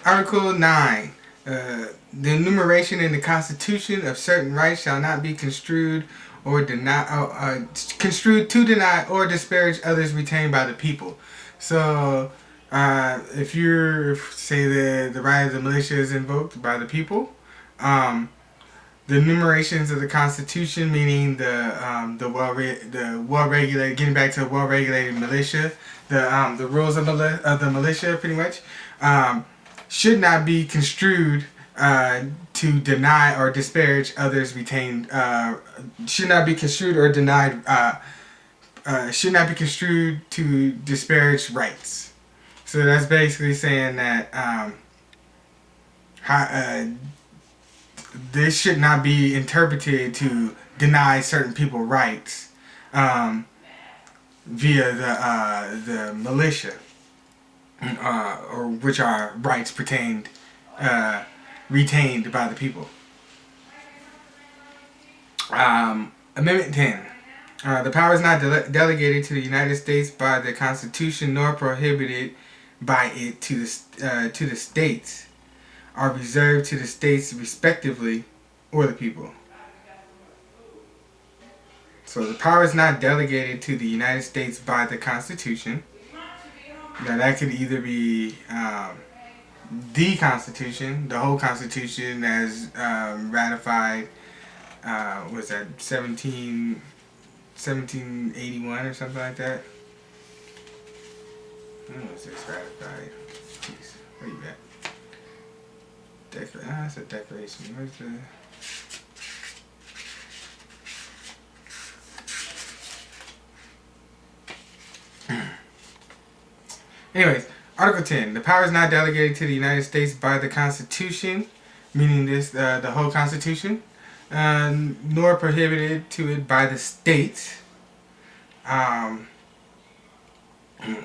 Article 9. The enumeration in the Constitution of certain rights shall not be construed or construed to deny or disparage others retained by the people. So, if say the right of the militia is invoked by the people, the enumerations of the Constitution, meaning the well regulated, getting back to well regulated militia, the rules of the militia, pretty much, should not be construed to deny or disparage others retained. Should not be construed or denied. Should not be construed to disparage rights. So that's basically saying that this should not be interpreted to deny certain people rights via the militia, or which are rights retained by the people. Amendment 10. The power is not delegated to the United States by the Constitution nor prohibited by it to the states, are reserved to the states respectively or the people. So the power is not delegated to the United States by the Constitution. Now that could either be the Constitution, the whole Constitution as ratified, was that 1781 or something like that? When was this ratified? Jeez, where you at? That's a declaration. Where's the... Anyways, Article 10. The power is not delegated to the United States by the Constitution, meaning the whole Constitution, nor prohibited to it by the states,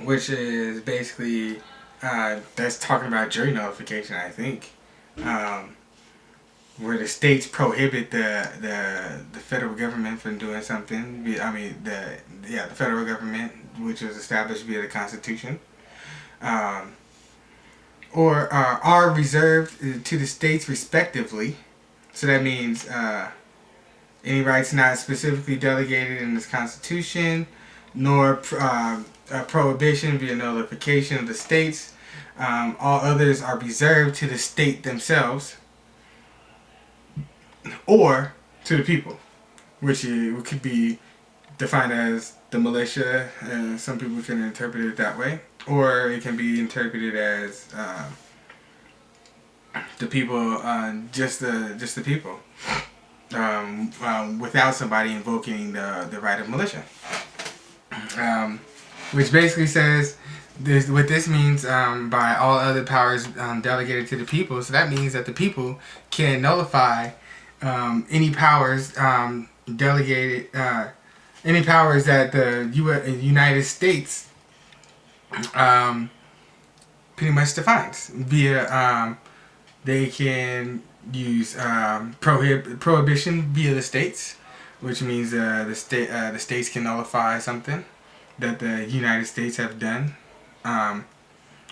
which is basically, that's talking about jury nullification, I think, where the states prohibit the federal government from doing something. I mean, the federal government, which was established via the Constitution. Or are reserved to the states respectively. So that means any rights not specifically delegated in this Constitution, nor prohibition via nullification of the states. All others are reserved to the state themselves or to the people, which could be defined as the militia. Some people can interpret it that way. Or it can be interpreted as the people, just the people, without somebody invoking the right of militia, which basically says what this means by all other powers delegated to the people. So that means that the people can nullify any powers delegated, any powers that the United States pretty much defines via they can use prohibition via the states, which means the states can nullify something that the United States have done,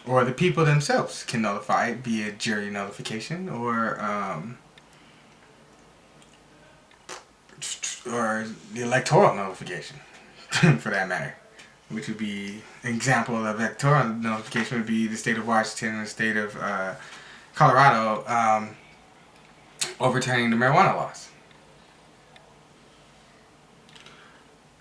or the people themselves can nullify it via jury nullification, or the electoral nullification for that matter. Which would be an example of electoral nullification would be the state of Washington and the state of Colorado overturning the marijuana laws.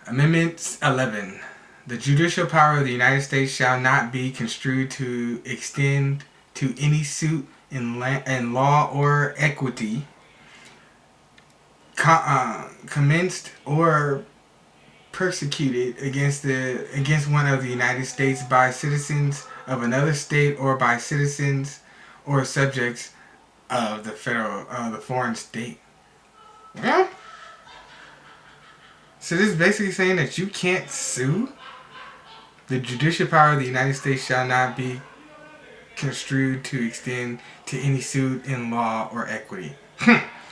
Amendment 11. The judicial power of the United States shall not be construed to extend to any suit in law or equity commenced or persecuted against one of the United States by citizens of another state or by citizens or subjects of the foreign state. Yeah. So this is basically saying that you can't sue. The judicial power of the United States shall not be construed to extend to any suit in law or equity.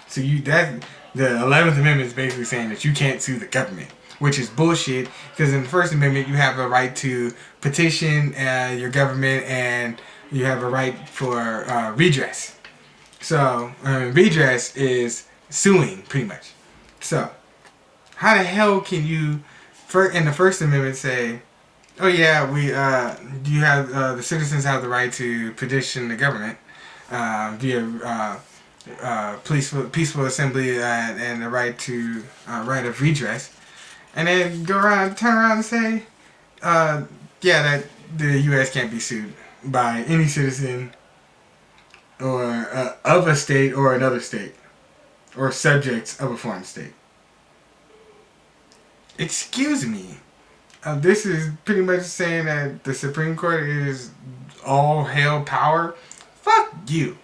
So the 11th Amendment is basically saying that you can't sue the government, which is bullshit, because in the First Amendment you have a right to petition your government and you have a right for redress. So redress is suing, pretty much. So how the hell can you, in the First Amendment, say, "Oh yeah, you have the citizens have the right to petition the government via peaceful assembly and the right of redress," and then turn around and say, "Yeah, that the U.S. can't be sued by any citizen or of a state or another state or subjects of a foreign state." Excuse me. This is pretty much saying that the Supreme Court is all hell power. Fuck you.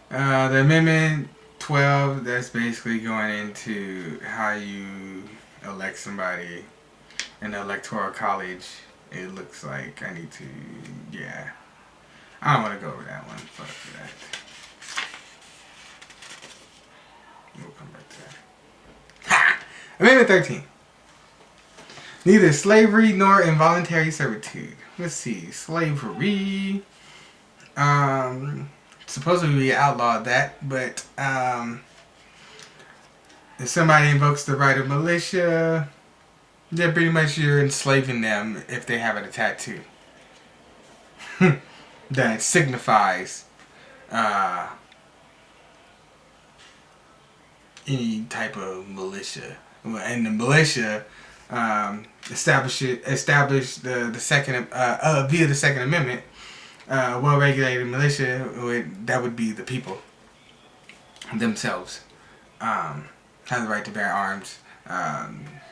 The Amendment 12, that's basically going into how you elect somebody in the Electoral College. It looks like I need to, yeah. I don't want to go over that one. Fuck that. We'll come back to that. Ha! Amendment 13. Neither slavery nor involuntary servitude. Let's see. Slavery. Supposedly we outlawed that, but if somebody invokes the right of militia, then pretty much you're enslaving them if they have a tattoo that signifies any type of militia. And the militia established the second via the Second Amendment. Well-regulated militia that would be the people themselves have the right to bear arms.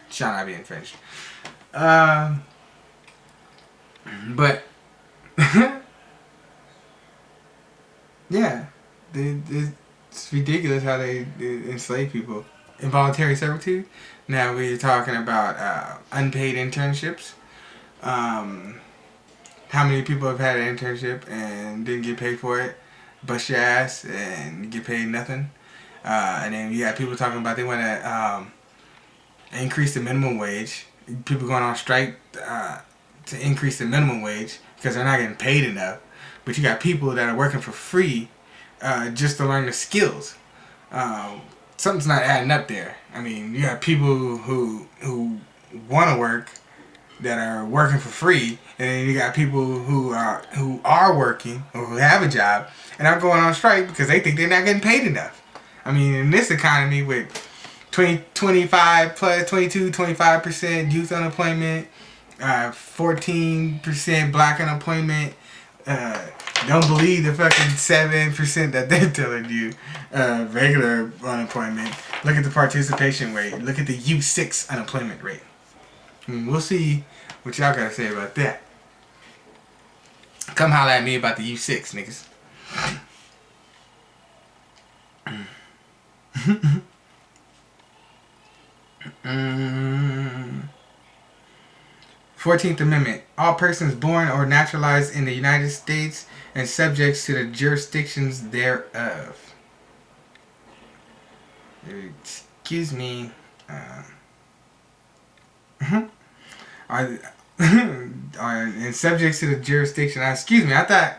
Shall not be infringed. But yeah, it's ridiculous how they enslave people. Involuntary servitude. Now we're talking about unpaid internships. How many people have had an internship and didn't get paid for it? Bust your ass and get paid nothing. And then you got people talking about they want to increase the minimum wage. People going on strike to increase the minimum wage because they're not getting paid enough. But you got people that are working for free just to learn the skills. Something's not adding up there. I mean, you got people who want to work that are working for free, and then you got people who are working or who have a job and are going on strike because they think they're not getting paid enough. I mean, in this economy with 25% youth unemployment, 14% black unemployment, don't believe the fucking 7% that they're telling you regular unemployment. Look at the participation rate. Look at the U6 unemployment rate. We'll see what y'all gotta say about that. Come holler at me about the U6, niggas. 14th Amendment. All persons born or naturalized in the United States and subjects to the jurisdictions thereof. Excuse me. Are and subjects to the jurisdiction. Excuse me. I thought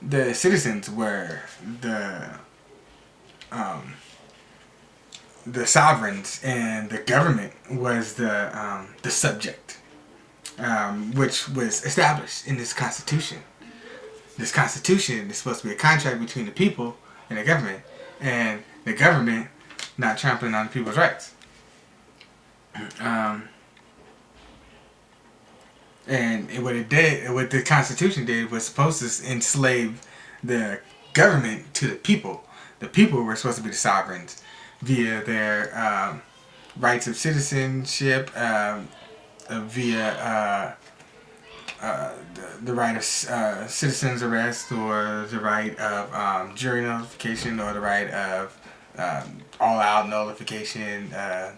the citizens were the sovereigns and the government was the subject, which was established in this Constitution. This Constitution is supposed to be a contract between the people and the government not trampling on people's rights. And what the Constitution did was supposed to enslave the government to the people. The people were supposed to be the sovereigns via their rights of citizenship, via the right of citizens arrest, or the right of jury nullification, or the right of all-out nullification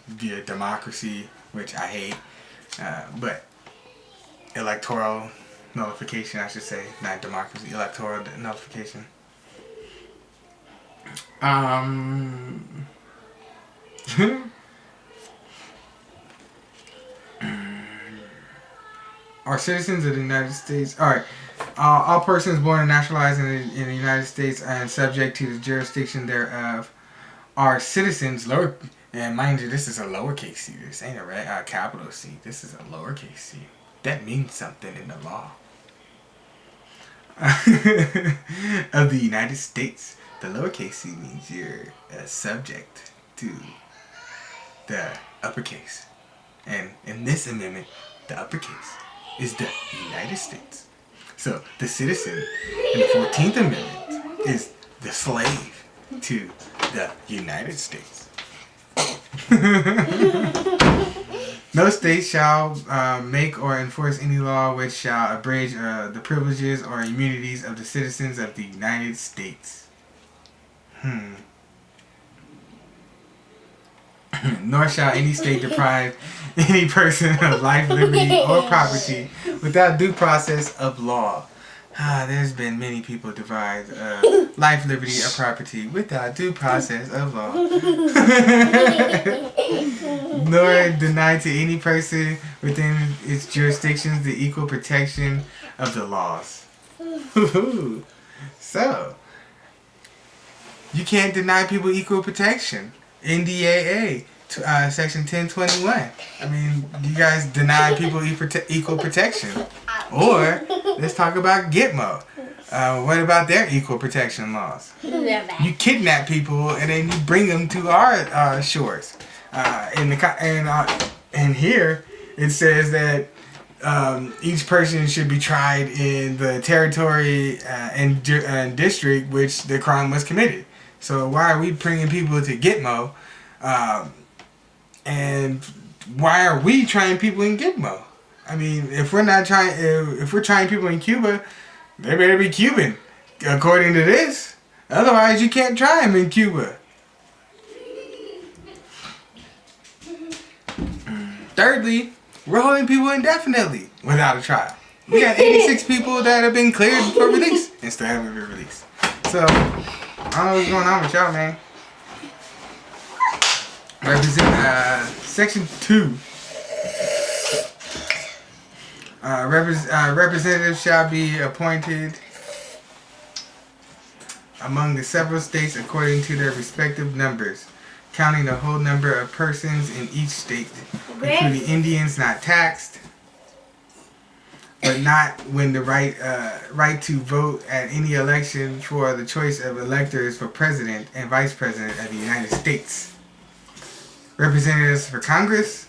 via democracy, which I hate, but electoral nullification, I should say, not democracy, electoral nullification. are citizens of the United States. All right. All persons born and naturalized in the United States and subject to the jurisdiction thereof are citizens. And mind you, this is a lowercase c. This ain't a capital C. This is a lowercase c. That means something in the law. Of the United States. The lowercase c means you're subject to the uppercase. And in this amendment, the uppercase is the United States. So the citizen in the 14th Amendment is the slave to the United States. No state shall make or enforce any law which shall abridge the privileges or immunities of the citizens of the United States. Nor shall any state deprive any person of life, liberty, or property without due process of law. There's been many people deprived of life, liberty, or property without due process of law. Nor deny to any person within its jurisdictions the equal protection of the laws. So, you can't deny people equal protection. NDAA, Section 1021. I mean, you guys deny people equal protection. Or, let's talk about Gitmo. What about their equal protection laws? You kidnap people and then you bring them to our shores. And here, it says that each person should be tried in the territory and district which the crime was committed. So why are we bringing people to Gitmo? And why are we trying people in Gitmo? I mean, if we're trying people in Cuba, they better be Cuban, according to this. Otherwise, you can't try them in Cuba. Thirdly, we're holding people indefinitely without a trial. We got 86 people that have been cleared for release and still haven't been released. So, I don't know what's going on with y'all, man. Section 2. Representatives shall be appointed among the several states according to their respective numbers, counting the whole number of persons in each state, including Indians not taxed, but not when the right to vote at any election for the choice of electors for president and vice president of the United States. Representatives for Congress,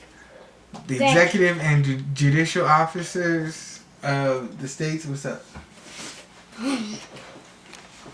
the executive and judicial officers of the states. What's up?